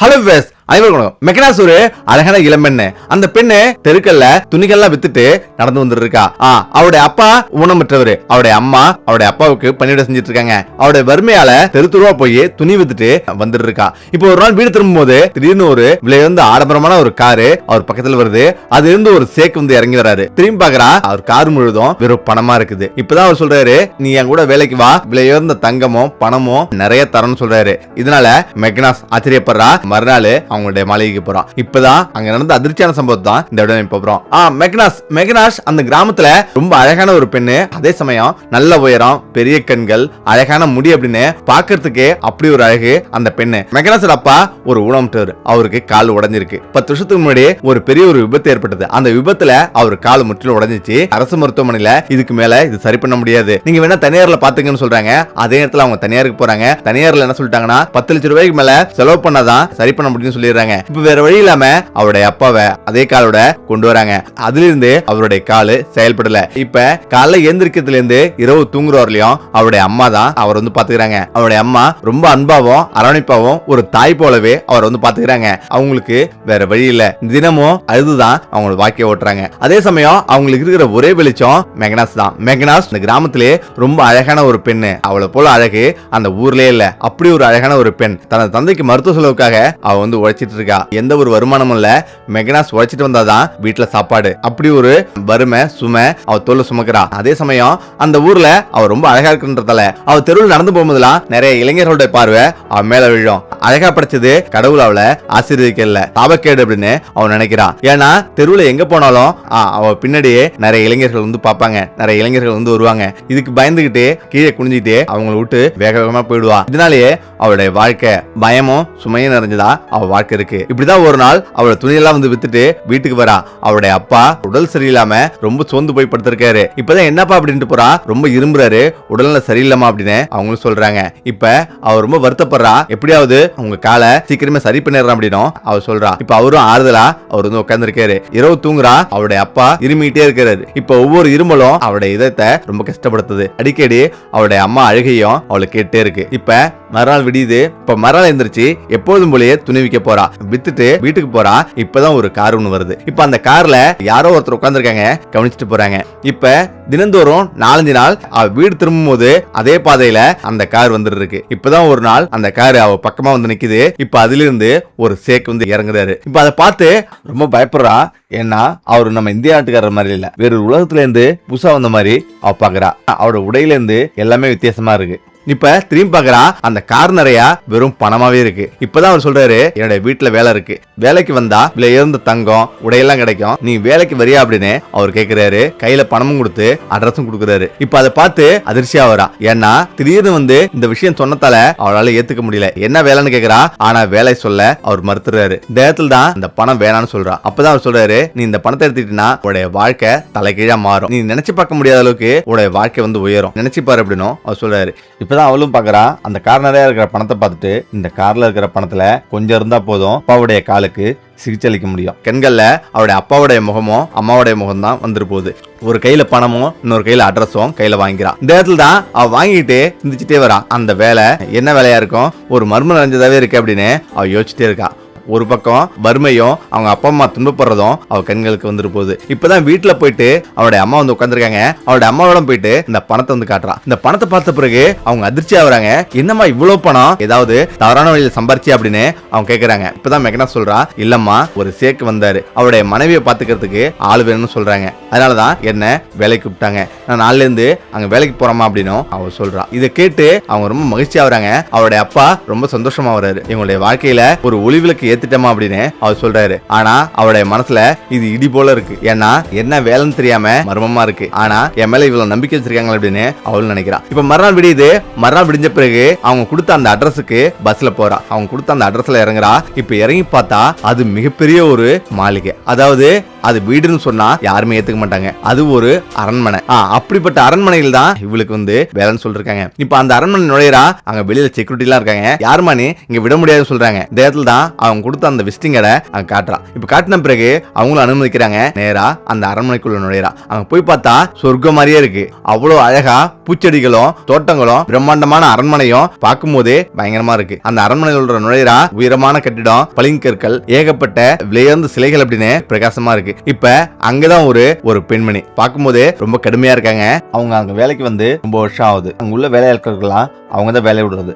Hello ways அனைவருக்கும் மெக்கனாஸ் ஒரு அழகான இளம்பெண்ணு. அந்த பெண்ணு தெருக்கல்ல துணிகள்லாம் வித்துட்டு நடந்து வந்துட்டு இருக்கா. அவருடைய அப்பா ஊனமுற்றவர். அவருடைய அம்மா அவருடைய அப்பாவுக்கு பணிவிட செஞ்சுட்டு இருக்காங்க. அவருடைய வறுமையால தெருத்துருவா போய் துணி வித்துட்டு வந்துட்டு இருக்கா. இப்போ ஒரு நாள் வீடு திரும்பும் போது திடீர்னு ஒரு விலையுந்த ஆடம்பரமான ஒரு காரு அவர் பக்கத்துல வருது. அது இருந்து ஒரு சேக் வந்து இறங்கி வராரு. திரும்பி பாக்குறா, அவர் கார் முழுதும் வெறும் பணமா இருக்குது. இப்பதான் அவர் சொல்றாரு, நீ என் கூட வேலைக்கு வா, விலையுந்த தங்கமும் பணமும் நிறைய தரணும்னு சொல்றாரு. இதனால மெக்கனாஸ் ஆச்சரியப்படுறா. மறுநாள் அவங்களுடைய மாளிகைக்கு போறான். இப்பதான் அங்க நடந்த அதிர்ச்சியான சம்பவம் தான் இந்த விட போறோம். மெக்கனாஸ் அந்த கிராமத்துல ரொம்ப அழகான ஒரு பெண்ணு. அதே சமயம் நல்ல உயரம், பெரிய கண்கள், அழகான முடி அப்படின்னு பாக்குறதுக்கே அப்படி ஒரு அழகு அந்த பெண்ணு. மெக்கனாஸ் அப்பா ஒரு ஊனமுற்றவர். அவருக்கு கால் உடைஞ்சிருக்கு. 10 வருஷத்துக்கு முன்னாடி ஒரு பெரிய ஒரு விபத்து ஏற்பட்டது. அந்த விபத்துல அவர் கால் முற்றிலும் உடைஞ்சிச்சு. அரசு மருத்துவமனையில இதுக்கு மேல இது சரி பண்ண முடியாது, நீங்க வேணா தனியார்ல பாத்துங்கன்னு சொல்றாங்க. அதே நேரத்துல அவங்க தனியாருக்கு போறாங்க. தனியார்ல என்ன சொல்லிட்டாங்கன்னா 10 லட்சம் ரூபாய்க்கு மேல செலவு பண்ணாதான் சரி பண்ண முடியும்னு சொல்லிடுறாங்க. இப்ப வேற வழி இல்லாம அவருடைய அப்பாவை அதே காலோட கொண்டு வராங்க. அதுல இருந்து அவருடைய காலு செயல்படல. இப்ப காலைல எந்திரிக்கிறதுல இருந்து இரவு தூங்குற வரலையும் அவருடைய அம்மா தான் அவர் வந்து பாத்துக்கிறாங்க. அவருடைய அம்மா ரொம்ப அன்பாவும் அரவணைப்பாவும் ஒரு தாய் போலவே அவர் வந்து பாத்துக்கிறாங்க. அவங்களுக்கு வேற வழி இல்ல, தினமும் அழுதுதான் அவங்க வாழ்க்கையை ஓட்டுறாங்க. அதே சமயம் அவங்களுக்கு இருக்கிற ஒரே வெளிச்சம் மெக்கனாஸ் தான். மெக்கனாஸ் இந்த கிராமத்திலே ரொம்ப அழகான ஒரு பெண்ணு. அவளை போல அழகு அந்த ஊர்லயே இல்ல. அப்படி ஒரு அழகான ஒரு பெண். தனது தந்தைக்கு மருத்துவ செலவுக்காக அவ வந்து உழைச்சிட்டு இருக்கா. எந்த ஒரு வருமானமும் இல்ல. மெக்கனாஸ் உழைச்சிட்டு வந்தாதான் வீட்டுல சாப்பாடு. அப்படி ஒரு வறுமை சுமை அவ தோல்ல சுமக்கிறா. அதே சமயம் அந்த ஊர்ல அவ ரொம்ப அழகா இருக்குன்றதால அவ தெருவில் நடந்து போகும்போதெல்லாம் நிறைய இளைஞர்களுடைய பார்வை அவ மேல விழும். அழகா படைச்சது கடவுள் அவளை ஆசீர்வதிக்கல, தாபக்கேடு அப்படின்னு அவன் நினைக்கிறா. ஏன்னா தெருவுல எங்க போனாலும் அவ பின்னாடியே நிறைய இளைஞர்கள் வந்து பாப்பாங்க, நிறைய இளைஞர்கள் வந்து வருவாங்க. இதுக்கு பயந்துகிட்டு கீழே குனிஞ்சிட்டு அவங்களை விட்டு வேக வேகமா போயிடுவா. இதனாலேயே அவளுடைய வாழ்க்கை பயமும் சுமையும் நிறைஞ்சதா அவ வாழ்க்கை இருக்கு. இப்படிதான் ஒரு நாள் அவளோட துணியெல்லாம் வந்து வித்துட்டு வீட்டுக்கு வரா. அவருடைய அப்பா உடல் சரியில்லாம ரொம்ப சோர்ந்து போய் படுத்திருக்காரு. இப்பதான் என்னப்பா அப்படின்ட்டு போறா, ரொம்ப இரும்புறாரு, உடல்ல சரியில்லாம அப்படின்னு அவங்களும் சொல்றாங்க. இப்ப அவர் ரொம்ப வருத்தப்படுறா, எப்படியாவது அவங்க காலை சீக்கிரமே சரி பண்ணிடுறான் அப்படின்னு அவர் சொல்றா. இப்ப அவரும் ஆறுதலா அவர் வந்து உட்கார்ந்து இருக்காரு. இரவு தூங்குறா. அவருடைய அப்பா இருமிட்டே இருக்கிறாரு. இப்ப ஒவ்வொரு இருமலும் அவருடைய இதயத்தை ரொம்ப கஷ்டப்படுத்துது. அடிக்கடி அவருடைய அம்மா அழுகையும் அவளுக்கு கேட்டே இருக்கு. இப்ப மறுநாள் விடியுது. இப்ப மறுநாள் எந்திரிச்சு எப்போதும் போலயே துணி விற்க போறா. வித்துட்டு வீட்டுக்கு போறா. இப்பதான் ஒரு கார் ஒண்ணு வருது. இப்ப அந்த கார்ல யாரோ ஒருத்தர் உட்கார்ந்துருக்காங்க, கவனிச்சுட்டு போறாங்க. இப்ப தினந்தோறும் 4-5 நாள் அவ வீடு திரும்பும் போது அதே பாதையில அந்த கார் வந்துட்டு இருக்கு. இப்பதான் ஒரு நாள் அந்த கார் அவ பக்கமா வந்து நிக்குது. இப்ப அதுல இருந்து ஒரு சேக் வந்து இறங்குறாரு. இப்ப அதை பார்த்து ரொம்ப பயப்படுறா. ஏன்னா அவரு நம்ம இந்திய நாட்டுக்காரர் மாதிரி இல்ல, வேற உலகத்துல இருந்து புதுசா வந்த மாதிரி அவ பாக்குறா. அவரோட உடையில இருந்து எல்லாமே வித்தியாசமா இருக்கு. இப்ப திரும்பி பாக்குறா, அந்த கார் நிறைய வெறும் பணமாவே இருக்கு. இப்பதான் அவர் சொல்றாரு, என்னுடைய வீட்டுல வேலை இருக்கு, வேலைக்கு வந்தா விலை உயர்ந்த தங்கம் உடையெல்லாம் கிடைக்கும், நீ வேலைக்கு வரியா அப்படின்னு அவர் கேக்குறாரு. கையில பணமும் கொடுத்து அட்ரஸும் கொடுக்குறாரு. இப்ப அதை பார்த்து அதிர்ச்சியா வரா. ஏன்னா திடீர்னு வந்து இந்த விஷயம் சொன்னதால அவளால ஏத்துக்க முடியல. என்ன வேலைன்னு கேக்குறா. ஆனா வேலை சொல்ல அவர் மறுத்துறாரு. இந்த இடத்துல தான் இந்த பணம் வேணான்னு சொல்றா. அப்பதான் அவர் சொல்றாரு, நீ இந்த பணத்தை எடுத்துக்கிட்டா உடைய வாழ்க்கை தலைகீழா மாறும், நீ நினைச்சு பார்க்க முடியாத அளவுக்கு உடைய வாழ்க்கை வந்து உயரும், நினைச்சு பாரு அப்படின்னு அவர் சொல்றாரு. இப்பதான் அவளும் பாக்குறா. அந்த கார் நிறைய இருக்கிற பணத்தை பார்த்துட்டு, இந்த கார்ல இருக்கிற பணத்துல கொஞ்சம் இருந்தா போதும் அப்பாவுடைய காலுக்கு சிகிச்சை அளிக்க முடியும். கண்கள்ல அவருடைய அப்பாவுடைய முகமும் அம்மாவுடைய முகம் தான் வந்துரு போகுது. ஒரு கையில பணமும் இன்னொரு கையில அட்ரஸும் கையில வாங்கிக்கிறா. இந்த இடத்துல தான் அவ வாங்கிட்டு சிந்திச்சுட்டே வரா. அந்த வேலை என்ன வேலையா இருக்கும், ஒரு மர்மம் நிறைஞ்சதாவே இருக்கு அப்படின்னு அவ யோசிச்சுட்டே இருக்கா. ஒரு பக்கம் வறுமையும் அவங்க அப்பா அம்மா துன்பப்படுறதும் அவ கண்களுக்கு வந்துட்டு போகுது. இப்பதான் வீட்டுல போயிட்டு அவருடைய அம்மா வந்து உட்காந்துருக்காங்க. அவருடைய அம்மாவோட போயிட்டு இந்த பணத்தை வந்து காட்டுறா. இந்த பணத்தை பார்த்த பிறகு அவங்க அதிர்ச்சி ஆகுறாங்க. என்னம்மா இவ்வளவு பணம், ஏதாவது தவறான வழியில சம்பாரிச்சு அப்படின்னு அவங்க கேக்குறாங்க. இப்பதான் மெக்கனாஸ் சொல்றா, இல்லம்மா ஒரு சேக்கு வந்தாரு, அவருடைய மனைவியை பாத்துக்கிறதுக்கு ஆள் வேணும்னு சொல்றாங்க, அதனாலதான் என்ன வேலைக்கு கூப்பிட்டாங்க, நான் நாள்ல இருந்து அங்க வேலைக்கு போறோமா அப்படின்னு அவ சொல்றா. இதை கேட்டு அவங்க ரொம்ப மகிழ்ச்சி ஆகுறாங்க. அவருடைய அப்பா ரொம்ப சந்தோஷமா வர்றாரு. இவங்களுடைய வாழ்க்கையில ஒரு ஒளிவிளக்கு ஏத்துட்டமா அப்படின்னு அவர் சொல்றாரு. ஆனா அவருடைய மனசுல இது இடி போல இருக்கு. ஏன்னா என்ன வேலைன்னு தெரியாம மர்மமா இருக்கு. ஆனா என் மேல இவ்வளவு நம்பிக்கை வச்சிருக்காங்க அப்படின்னு அவள் நினைக்கிறா. இப்ப மறுநாள் விடியுது. மறுநாள் விடிஞ்ச பிறகு அவங்க கொடுத்த அந்த அட்ரஸுக்கு பஸ்ல போறா. அவங்க கொடுத்த அந்த அட்ரஸ்ல இறங்குறா. இப்ப இறங்கி பார்த்தா அது மிகப்பெரிய ஒரு மாளிகை. அதாவது அது வீடுன்னு சொன்னா யாருமே ஏத்துக்க மாட்டாங்க. அது ஒரு அரண்மனை. அப்படிப்பட்ட அரண்மனையில் தான் இவளுக்கு வந்து வேலைன்னு சொல்லிருக்காங்க. இப்ப அந்த அரண்மனை நுழையறா, அங்க வெளியில செக்யூரிட்டி எல்லாம் இருக்காங்க. யாருமா நீ இங்க விட முடியாதுன்னு சொல்றாங்க. இந்த இடத்துல தான் அவங்க கொடுத்த அந்த விசிட்டிங் கார்டை அங்க காட்டுறா. இப்ப காட்டின பிறகு அவங்களும் அனுமதிக்கிறாங்க. நேரா அந்த அரண்மனைக்குள்ள நுழையறா. அங்க போய் பார்த்தா சொர்க்கம் மாதிரியே இருக்கு. அவ்வளவு அழகா பூச்செடிகளும் தோட்டங்களும் பிரம்மாண்டமான அரண்மனையும் பார்க்கும் போதே பயங்கரமா இருக்கு. அந்த அரண்மனையில் உள்ள நுழையறா. உயரமான கட்டிடம், பளிங்கற்கள், ஏகப்பட்ட விலையுயர்ந்த சிலைகள் அப்படின்னு பிரகாசமா இருக்கு. இப்ப அங்கதான் ஒரு பெண்மணி பார்க்கும் போதே ரொம்ப கடுமையா இருக்காங்க. அவங்க அங்க வேலைக்கு வந்து ரொம்ப வருஷம் ஆகுது. அங்க உள்ள வேலையாட்கள்லாம் அவங்க தான் வேலையை விடுறது.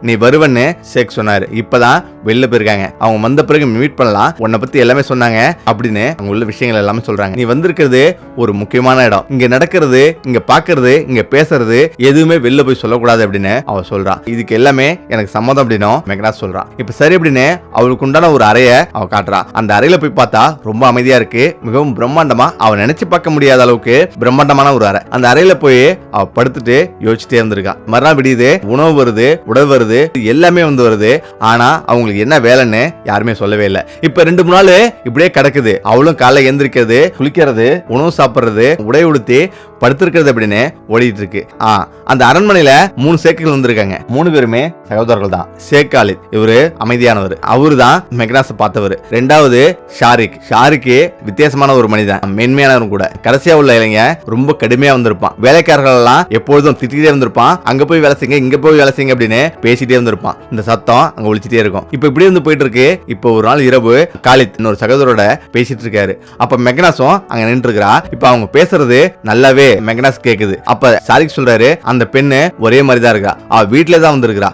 நீ வருவன்னு ஷேக் சொன்னாரு. இப்பதான் வெளில போயிருக்காங்க. அவங்க வந்த பிறகு மீட் பண்ணலாம், உன்னை பத்தி எல்லாமே சொன்னாங்க அப்படின்னு அங்க உள்ள விஷயங்கள் எல்லாமே சொல்றாங்க. நீ வந்திருக்கிறது ஒரு முக்கியமான இடம். இங்க நடக்கிறது, இங்க பாக்குறது, இங்க பேசுறது எதுவுமே வெளில போய் சொல்லக்கூடாது அப்படின்னு அவ சொல்றா. இதுக்கு எல்லாமே எனக்கு சம்மதம் அப்படின்னு மெக்னாஸ் சொல்றா. இப்ப சரி அப்படின்னு அவளுக்கு உண்டான ஒரு அறைய அவ காட்டுறா. அந்த அறையில போய் பார்த்தா ரொம்ப அமைதியா இருக்கு. மிகவும் பிரம்மாண்டமா, அவ நினைச்சு பார்க்க முடியாத அளவுக்கு பிரம்மாண்டமான ஒரு அறை. அந்த அறையில போய் அவ படுத்துட்டு யோசிச்சுட்டே இருந்திருக்கா. மறுநாள் விடியுது, உணவு வருது, உடல் வருது, எல்லாமே வந்து வருது. ஆனா அவங்களுக்கு என்ன வேலைன்னு யாருமே சொல்லவே இல்லை. இப்ப 2-3 நாள் இப்படியே கிடக்குது. அவளும் காலை எந்திரிக்கிறது, குளிக்கிறது, உணவு சாப்பிடுறது, உடை உடுத்தி படுத்திருக்கிறது அப்படின்னு ஓடிட்டு இருக்கு. அந்த அரண்மனையில 3 சேக்குகள் வந்திருக்காங்க. 3 பேருமே சகோதரர்கள் தான். ஷேக் காலித் இவரு அமைதியானவர், அவரு தான் மெக்னாஸை பார்த்தவர். 2வது ஷாரிக் வித்தியாசமான ஒரு மனிதன், மென்மையானவரும் கூட. கடைசியா உள்ள இளைஞன் ரொம்ப கடுமையா வந்திருப்பான். வேலைக்காரர்கள் எல்லாம் எப்பொழுதும் திட்டிகிட்டே வந்திருப்பான். அங்க போய் வேலை செய்யுங்க, இங்க போய் வேலை செய்யுங்க அப்படின்னு பேசிட்டே வந்திருப்பான். இந்த சத்தம் அங்க ஒழிச்சிட்டே இருக்கும். இப்ப இப்படி வந்து போயிட்டு இருக்கு. இப்போ ஒரு நாள் இரவு காலித் இன்னொரு சகோதரோட பேசிட்டு இருக்காரு. அப்ப மெக்னாஸும் அங்க நின்று இருக்கா. இப்ப அவங்க பேசுறது நல்லாவே மெக்னாஸ் கேக்குது. அப்ப ஷாரிக் சொல்றாரு, அந்த பெண்ணு ஒரே மாதிரி தான் இருக்கா, அவ வீட்டுல தான் வந்திருக்கா.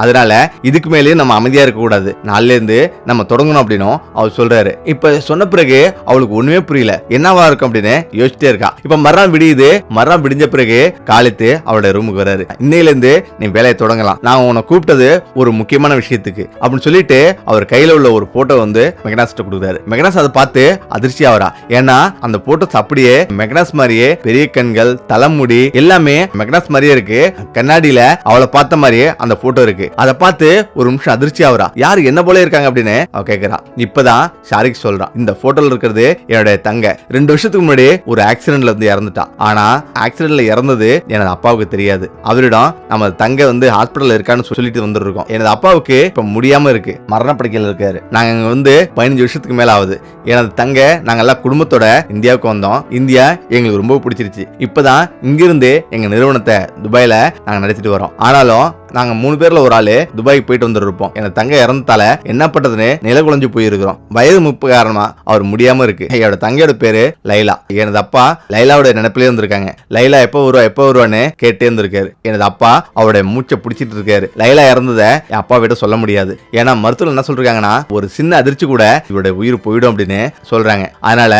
அதனால இதுக்கு மேலே நம்ம அமைதியா இருக்க கூடாது, நாளில இருந்து நம்ம தொடங்கணும் அப்படின்னு அவர் சொல்றாரு. இப்ப சொன்ன பிறகு அவளுக்கு ஒண்ணுமே புரியல, என்னவா இருக்கும் அப்படின்னு யோசிச்சுட்டே இருக்கா. இப்ப மறுநாள் விடியுது. மறுநாள் விடிஞ்ச பிறகு காலித்து அவளோட ரூமுக்கு வராரு. இன்னையில இருந்து நீ வேலையை தொடங்கலாம், நான் உன்னை கூப்பிட்டது ஒரு முக்கியமான விஷயத்துக்கு அப்படின்னு சொல்லிட்டு அவர் கையில உள்ள ஒரு போட்டோ வந்து மெக்னாஸ் கொடுக்குறாரு. மெக்னாஸ் அதை பார்த்து அதிர்ச்சி ஆவரா. ஏன்னா அந்த போட்டோஸ் அப்படியே மெக்னாஸ் மாதிரியே, பெரிய கண்கள், தலைமுடி எல்லாமே மெக்னாஸ் மாதிரியே இருக்கு. கண்ணாடியில அவளை பார்த்த மாதிரியே அந்த போட்டோ இருக்கு. அதை பார்த்து ஒரு நிமிஷம் அதிர்ச்சி ஆவரா. யாரு என்ன போல இருக்காங்க அப்படின்னு அவ கேக்குறா. இப்பதான் ஷாரிக் சொல்றான், இந்த போட்டோல இருக்கிறது என்னோட தங்க. 2 வருஷத்துக்கு முன்னாடி ஒரு ஆக்சிடென்ட்ல வந்து இறந்துட்டா. ஆனா ஆக்சிடென்ட்ல இறந்தது எனது அப்பாவுக்கு தெரியாது. அவரிடம் நம்ம தங்க வந்து ஹாஸ்பிட்டல் இருக்கான்னு சொல்லிட்டு வந்துருக்கோம். எனது அப்பாவுக்கு இப்ப முடியாம இருக்கு, மரணப்படுக்கையில் இருக்காரு. நாங்க இங்க வந்து 15 வருஷத்துக்கு மேல ஆகுது. எனது தங்க நாங்க எல்லாம் குடும்பத்தோட இந்தியாவுக்கு வந்தோம். இந்தியா எங்களுக்கு ரொம்ப பிடிச்சிருச்சு. இப்பதான் இங்கிருந்து எங்க நிறுவனத்தை துபாயில நாங்க நடத்திட்டு வரோம். ஆனாலும் நாங்க 3 பேர்ல ஒரு ஆளு துபாய்க்கு போயிட்டு வந்துருப்போம். எனக்கு தங்க இறந்ததால என்ன பண்றதுன்னு நில குலைஞ்சு போயிருக்கிறோம். வயது முப்பு காரணமா அவர் முடியாம இருக்கு. என்னோட தங்கையோட பேரு லைலா. எனது அப்பா லைலாவோட நினைப்பிலே இருந்திருக்காங்க. லைலா எப்ப வருவான்னு கேட்டே இருந்திருக்காரு. எனது அப்பா அவருடைய மூச்சை பிடிச்சிட்டு இருக்காரு. லைலா இறந்ததை என் அப்பா விட சொல்ல முடியாது. ஏன்னா மருத்துவர் என்ன சொல்றாங்கன்னா, ஒரு சின்ன அதிர்ச்சி கூட இவருடைய உயிர் போயிடும் அப்படின்னு சொல்றாங்க. அதனால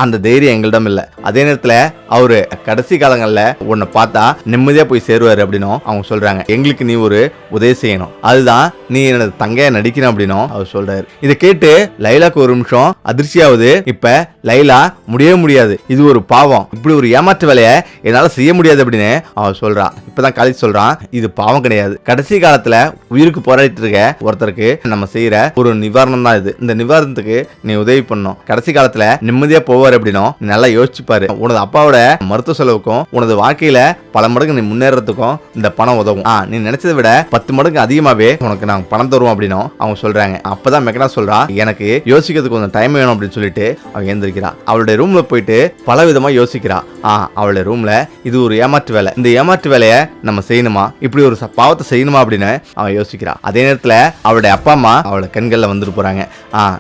அந்த தைரியம் எங்களிடம் இல்ல. அதே நேரத்துல அவரு கடைசி காலங்கள்ல உன்னை பார்த்தா நிம்மதியா போய் சேருவாரு அப்படின்னும் அவங்க சொல்றாங்க. எங்களுக்கு நீ ஒரு உதவி செய்யணும், அதுதான் நீ எனது தங்கைய நடிக்கணும் அப்படின்னும் அவர் சொல்றாரு. இதை கேட்டு லைலாக்கு ஒரு நிமிஷம் அதிர்ச்சியாவது. இப்ப லைலா முடியவே முடியாது, இது ஒரு பாவம், இப்படி ஒரு ஏமாற்று வேலையை என்னால செய்ய முடியாது அப்படின்னு அவர் சொல்றா. இப்பதான் காலேஜ் சொல்றான், இது பாவம் கிடையாது, கடைசி காலத்துல உயிருக்கு போராடிட்டு இருக்க ஒருத்தருக்கு நம்ம செய்யற ஒரு நிவாரணம் தான் இது. இந்த நிவாரணத்துக்கு நீ உதவி பண்ணும். கடைசி காலத்துல நிம்மதியா போவார் அப்படின்னும் நல்லா யோசிச்சு பாரு. உனது அப்பாவோட மருத்துவ செலவுக்கும் உனது வாழ்க்கையில பல மடங்கு நீ முன்னேறதுக்கும் இந்த பணம் உதவும். நீ நினைச்சதை விட 10 மடங்கு அதிகமாவே உனக்கு நாங்க பணம் தருவோம் அப்படின்னும் அவங்க சொல்றாங்க. அப்பதான் மெக்னாஸ் சொல்றா, எனக்கு யோசிக்கிறதுக்கு கொஞ்சம் டைம் வேணும் அப்படின்னு சொல்லிட்டு அவன் எழுந்திருக்கிறா. அவளுடைய ரூம்ல போயிட்டு பல விதமா யோசிக்கிறா. அவளுடைய ரூம்ல இது ஒரு ஏமாற்று வேலை, இந்த ஏமாற்று வேலையை நம்ம செய்யணுமா, இப்படி ஒரு பாவத்தை செய்யணுமா அப்படின்னு அவன் யோசிக்கிறா. அதே நேரத்துல அவளுடைய அப்பா அம்மா அவளோட கண்கள்ல வந்துட்டு போறாங்க.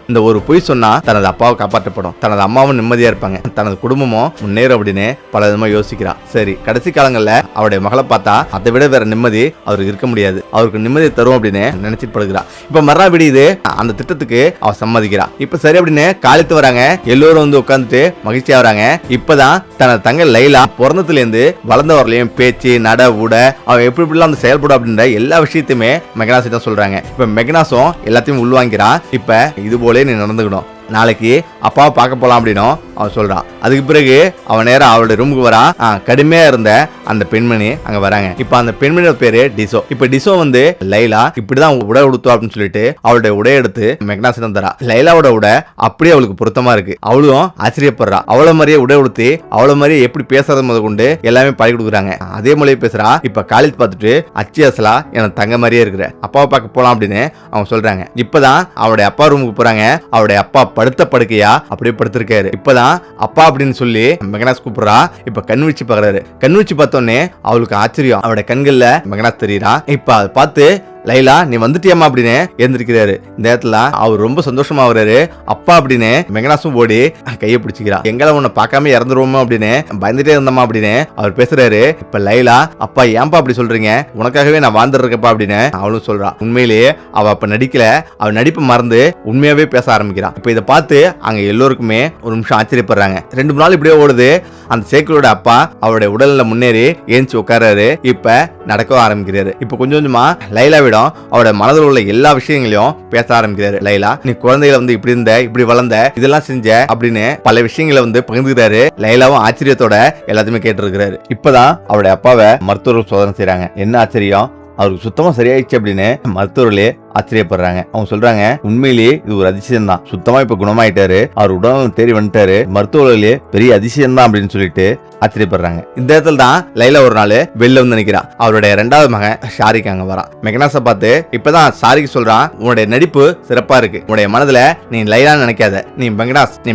இந்த ஒரு பொய் சொன்னா தனது அப்பாவை காப்பாற்றப்படும், தனது அம்மாவும் நிம்மதியா இருப்பாங்க, தனது குடும்பமும் முன்னேறும் அப்படின்னு பல விதமா யோசிக்கிறா. சரி, கடைசி காலங்கள்ல அவருடைய மகளை பார்த்தா அதை விட வேற நிம்மதி அவருக்கு இருக்க முடியாது, அவருக்கு நிம்மதியை தரும் அப்படின்னு நினைச்சிட்டு படுகிறா. இப்ப மறுநாள் விடியுது. அந்த திட்டத்துக்கு அவ சம்மதிக்கிறா. இப்ப சரி அப்படின்னு காலித்து வராங்க. எல்லோரும் வந்து உட்காந்துட்டு மகிழ்ச்சியா வராங்க. இப்பதான் தனது தங்க லைலா பிறந்ததுல இருந்து வளர்ந்த வரலையும் பேச்சு, நட, உட, அவ எப்படி எப்படிலாம் வந்து செயல்படும் அப்படின்ற எல்லா விஷயத்தையுமே மெக்னாஸ் தான் சொல்றாங்க. இப்ப மெக்னாஸும் எல்லாத்தையும் உள்வாங்கிறா. இப்ப இது போல நீ நடந்துக்கணும், நாளைக்கு அப்பாவை பார்க்க போலாம் அப்படின்னும் அவன் சொல்றான். அதுக்கு பிறகு அவன் நேரம் அவளுடைய ரூமுக்கு வரான். கடுமையா இருந்த அந்த பெண்மணி அங்க வராங்க. இப்ப அந்த பெண்மணியோட பேரு டிசோ. இப்ப டிசோ வந்து லைலா இப்படிதான் உடை உடுத்துவா அப்படின்னு சொல்லிட்டு அவளுடைய உடைய எடுத்து மெக்னாஸிடம் தரா. லைலாவோட உடை அப்படியே அவளுக்கு பொருத்தமா இருக்கு. அவளும் ஆச்சரியப்படுறா. அவள மாதிரியே உடை உடுத்தி அவள மாதிரியே எப்படி பேசுறது முத கொண்டு எல்லாமே பழகி கொடுக்குறாங்க. அதே மொழியை பேசுறா. இப்ப காலேஜ் பார்த்துட்டு அச்சி அசலா எனக்கு தங்க மாதிரியே இருக்கிற, அப்பாவை பார்க்க போலாம் அப்படின்னு அவங்க சொல்றாங்க. இப்பதான் அவருடைய அப்பா ரூமுக்கு போறாங்க. அவருடைய அப்பா படுத்த படுக்கையா அப்படியே படுத்திருக்காரு. இப்பதான் அப்பா அப்படின்னு சொல்லி மெக்னாஸ் கூப்பிடுறா. இப்ப கண் வச்சு பாக்குறாரு. கண் வச்சு பார்த்தோன்னே அவளுக்கு ஆச்சரியம். அவருடைய கண்கள்ல மெக்னாஸ் தெரியுறா. இப்ப அதை பார்த்து லைலா நீ வந்துட்டியம்மா அப்படின்னு எழுந்திருக்கிறாரு. இந்த இடத்துல அவர் ரொம்ப சந்தோஷமா வர்றாரு. அப்பா அப்படின்னு மெக்னாஸும் ஓடி கையை பிடிச்சிக்கிறா. எங்களை உன்னை பார்க்காம இறந்துருவோமோ அப்படின்னு பயந்துட்டே இருந்தம்மா அப்படின்னு அவர் பேசுறாரு. இப்ப லைலா அப்பா ஏன்பா அப்படி சொல்றீங்க, உனக்காகவே நான் வாழ்ந்துட்டு இருக்கப்பா அப்படின்னு அவளும் சொல்றா. உண்மையிலேயே அவ அப்ப நடிக்கல, அவ நடிப்பு மறந்து உண்மையாவே பேச ஆரம்பிக்கிறான். இப்ப இதை பார்த்து அங்க எல்லோருக்குமே ஒரு நிமிஷம் ஆச்சரியப்படுறாங்க. 2 நாள் இப்படியே ஓடுது. அந்த சேக்கரோட அப்பா அவருடைய உடல்ல முன்னேறி ஏஞ்சி உட்காராரு. இப்ப நடக்க ஆரம்பிக்கிறாரு. இப்ப கொஞ்சம் கொஞ்சமா லைலாவிடம் அவரோட மனதில் உள்ள எல்லா விஷயங்களையும் பேச ஆரம்பிக்கிறாரு. லைலா நீ குழந்தைகளை வந்து இப்படி இருந்த, இப்படி வளர்ந்த, இதெல்லாம் செஞ்ச அப்படின்னு பல விஷயங்களை வந்து பகிர்ந்துக்கிறாரு. லைலாவும் ஆச்சரியத்தோட எல்லாத்தையுமே கேட்டு இருக்கிறாரு. இப்பதான் அவருடைய அப்பாவை மருத்துவர்கள் சோதனை செய்யறாங்க. என்ன ஆச்சரியம், அவருக்கு சுத்தமா சரியாயிடுச்சு அப்படின்னு மருத்துவர்களே ஆச்சரியப்படுறாங்க. அவங்க சொல்றாங்க உண்மையிலேயே இது ஒரு அதிசயம் தான், சுத்தமா இப்ப குணமாயிட்டாரு, அவர் உடல் தேறி வந்துட்டாரு, மருத்துவர்களே பெரிய அதிசயம் தான் அப்படின்னு சொல்லிட்டு ஆச்சரியப்படுறாங்க. இந்த இடத்துல தான் லைலா ஒரு நாள் வெளில வந்து நினைக்கிறா. அவருடைய 2வது மகன் ஷாரிக் அங்க வரான். மெக்னாஸை பார்த்து இப்பதான் ஷாரிக் சொல்றான், உன்னுடைய நடிப்பு சிறப்பா இருக்கு, உன்னுடைய மனதுல நீ லைலான்னு நினைக்காத, நீ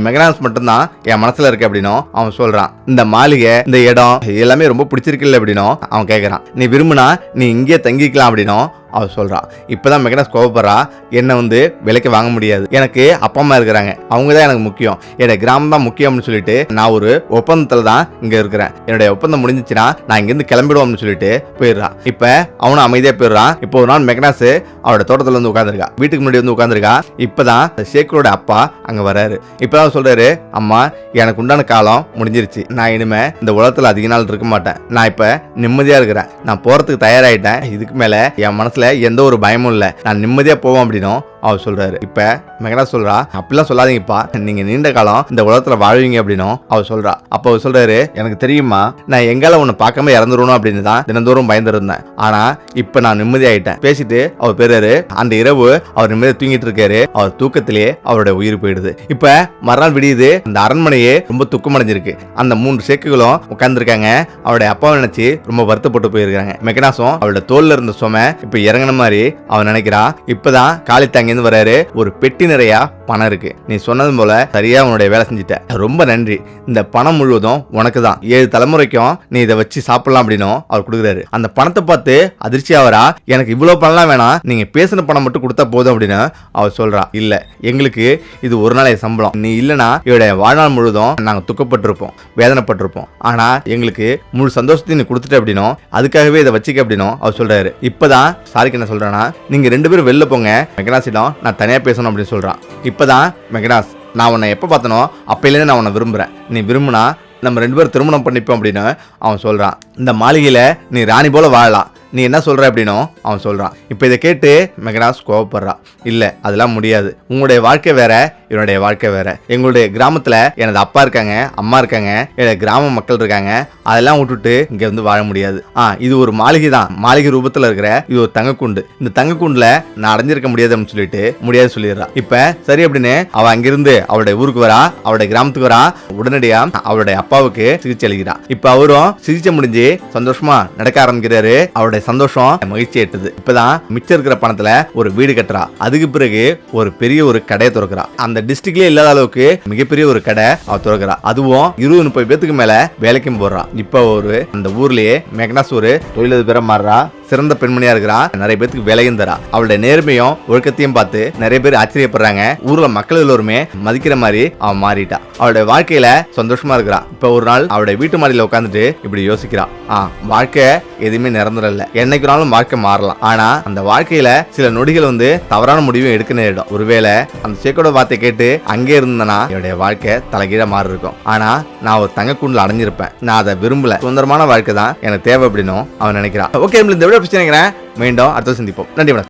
மெக்னாஸ் மட்டும்தான் என் மனசுல இருக்கு அப்படின்னும் அவன் சொல்றான். இந்த மாளிகை, இந்த இடம் எல்லாமே ரொம்ப பிடிச்சிருக்குல்ல அப்படின்னும் அவன் கேட்கறான். நீ விரும்புனா நீ இங்கே தங்கிக்கலாம் அப்படின்னும் அவள் சொல்றா. இப்பதான் மெக்னாஸ் கோவப்படுறா. என்னை வந்து விலைக்கு வாங்க முடியாது, எனக்கு அப்பா அம்மா இருக்கிறாங்க, அவங்க தான் எனக்கு முக்கியம், என்னுடைய கிராமம் தான் முக்கியம்னு சொல்லிட்டு நான் ஒரு ஒப்பந்தத்துல தான் இங்க இருக்கிறேன், என்னுடைய ஒப்பந்தம் முடிஞ்சிச்சுன்னா நான் இங்கிருந்து கிளம்பிடுவோம்னு சொல்லிட்டு போயிடுறா. இப்ப அவனும் அமைதியா போயிடுறான். இப்போ ஒரு நாள் மெக்னாஸ் அவரோட தோட்டத்துல வந்து உட்காந்துருக்கா, வீட்டுக்கு முன்னாடி வந்து உட்காந்துருக்கா. இப்பதான் ஷேக்கரோட அப்பா அங்க வராரு. இப்பதான் சொல்றாரு, அம்மா எனக்கு உண்டான காலம் முடிஞ்சிருச்சு, நான் இனிமே இந்த உலகத்துல அதிக நாள் இருக்க மாட்டேன், நான் இப்ப நிம்மதியா இருக்கிறேன், நான் போறதுக்கு தயாராயிட்டேன், இதுக்கு மேல என் மனசுல எந்த ஒரு பயமும் இல்ல, நான் நிம்மதியா போவோம் அப்படின்னும் அவர் சொல்றாரு. இப்ப மெக்னாஸ் சொல்றா, அப்படிலாம் சொல்லாதீங்கப்பா, நீங்க நீண்ட காலம் இந்த உலகத்துல வாழ்வீங்க அப்படின்னும் அவர் சொல்றா. அப்ப அவர் சொல்றாரு, எனக்கு தெரியுமா, நான் எங்கால உன்னை பார்க்காம இறந்துருணும் அப்படின்னு தான் தினந்தோறும் பயந்து இருந்தேன், ஆனா இப்ப நான் நிம்மதியாயிட்டேன். பேசிட்டு அவர் பேராரு. அந்த இரவு அவர் நிம்மதியா தூங்கிட்டு இருக்காரு. அவர் தூக்கத்திலே அவருடைய உயிர் போயிடுது. இப்ப மறுநாள் விடியுது. அந்த அரண்மனையே ரொம்ப துக்கமடைஞ்சிருக்கு. அந்த 3 சேக்குகளும் உட்கார்ந்துருக்காங்க. அவருடைய அப்பாவை நினைச்சு ரொம்ப வருத்தப்பட்டு போயிருக்காங்க. மெக்னாஸும் அவருடைய தோல்ல இருந்த சுமை இப்ப இறங்கின மாதிரி அவன் நினைக்கிறா. இப்பதான் காலித்தாங்க வராரு. ஒரு பெட்டி நிறைய பணம் இருக்கு, நீ சொன்னது போல சரியா உன்னுடைய வேலை செஞ்சுட்ட, ரொம்ப நன்றி, இந்த பணம் முழுவதும் உனக்கு தான், 7 தலைமுறைக்கும் நீ இதை வச்சு சாப்பிடலாம் அப்படின்னு அவர் கொடுக்குறாரு. அந்த பணத்தை பார்த்து அதிர்ச்சி ஆவரா. எனக்கு இவ்வளவு பணம்லாம் வேணாம், நீங்க பேசின பணம் மட்டும் கொடுத்தா போதும் அப்படின்னு அவர் சொல்றா. இல்ல, எங்களுக்கு இது ஒரு நாளைய சம்பளம், நீ இல்லனா இவருடைய வாழ்நாள் முழுவதும் நாங்க துக்கப்பட்டிருப்போம், வேதனைப்பட்டிருப்போம், ஆனா எங்களுக்கு முழு சந்தோஷத்தையும் நீ கொடுத்துட்ட அப்படின்னும் அதுக்காகவே இதை வச்சுக்க அப்படின்னும் அவர் சொல்றாரு. இப்பதான் சாரிக்கு என்ன சொல்றானா, நீங்க 2 பேரும் வெளில போங்க, மெக்னாஸிடம் நான் தனியா பேசணும் அப்படின்னு சொல்றான். இப்பதான் மெக்னாஸ், நான் உன்னை எப்ப பார்த்தனோ அப்பையிலேருந்து நான் உன்னை விரும்புறேன், நீ விரும்புனா நம்ம 2 பேரும் திருமணம் பண்ணிப்போம் அப்படின்னு அவன் சொல்றான். இந்த மாளிகையில நீ ராணி போல வாழலாம், நீ என்ன சொல்ற அப்படின்னும் அவன் சொல்றான். இப்ப இதை கேட்டு மெக்னாஸ் கோவப்படுறா. இல்ல, அதெல்லாம் முடியாது, உங்களுடைய வாழ்க்கை வேற, என்னுடைய வாழ்க்கை வேற, எங்களுடைய கிராமத்துல எனது அப்பா இருக்காங்க, அம்மா இருக்காங்க, என்னோட கிராம மக்கள் இருக்காங்க, அதெல்லாம் விட்டுட்டு இங்க வந்து வாழ முடியாது. இது ஒரு மாளிகை தான், மாளிகை ரூபத்துல இருக்கிற இது ஒரு தங்கக்கூண்டு, இந்த தங்கக்கூண்டுல நான் அடைஞ்சிருக்க முடியாது அப்படின்னு சொல்லிட்டு முடியாது சொல்லிடுறா. இப்ப சரி அப்படின்னு அவ அங்கிருந்து அவருடைய ஊருக்கு வரா, அவருடைய கிராமத்துக்கு வரா. உடனடியா அவருடைய அப்பாவுக்கு சிகிச்சை அளிக்கிறா. இப்ப அவரும் சிகிச்சை முடிஞ்சு சந்தோஷமா நடக்க ஆரம்பிக்கிறாரு. அவருடைய சந்தோஷம் மகிழ்ச்சி எட்டுது. இப்பதான் மிச்சம் இருக்கிற பணத்துல ஒரு வீடு கட்டுறா. அதுக்கு பிறகு ஒரு பெரிய ஒரு கடையை திறக்கிறா. அந்த டிஸ்ட்ரிக்ட்லயே இல்லாத அளவுக்கு மிகப்பெரிய ஒரு கடை அவ திறக்கிறா. அதுவும் 20-30 பேத்துக்கு மேல வேலைக்கும் போடுறா. இப்ப ஒரு அந்த ஊர்லயே மெக்னாஸ் ஒரு தொழிலதிபரா மாறுறா. சிறந்த பெண்மணியா இருக்கிறா. நிறைய பேருக்கு வேலையும் தரா. அவளுடைய நேர்மையும் ஒழுக்கத்தையும் பார்த்து நிறைய பேர் ஆச்சரியப்படுறாங்க. ஊர்ல மக்கள் எல்லோருமே மதிக்கிற மாதிரி அவன் மாறிட்டா. அவளுடைய வாழ்க்கையில சந்தோஷமா இருக்கிறா. இப்ப ஒரு நாள் அவளுடைய வீட்டு மாடியில உட்காந்துட்டு இப்படி யோசிக்கிறா. வாழ்க்கை எதுவுமே நிரந்தரம் இல்ல, என்னைக்கு நாளும் வாழ்க்கை மாறலாம். ஆனா அந்த வாழ்க்கையில சில நொடிகள் வந்து தவறான முடிவும் எடுக்க நேரிடும். ஒருவேளை அந்த சேக்கோட வார்த்தை கேட்டு அங்கே இருந்தனா என்னுடைய வாழ்க்கை தலைகீழ மாறி இருக்கும். ஆனா நான் ஒரு தங்கக்கூண்டுல அடைஞ்சிருப்பேன், நான் அதை விரும்பல, சுதந்திரமான வாழ்க்கை தான் எனக்கு தேவை அப்படின்னு அவன் நினைக்கிறான். ஓகே, இந்த விட பிரச்சனை நினைக்கிறேன். மீண்டும் அடுத்த சந்திப்போம். நன்றி.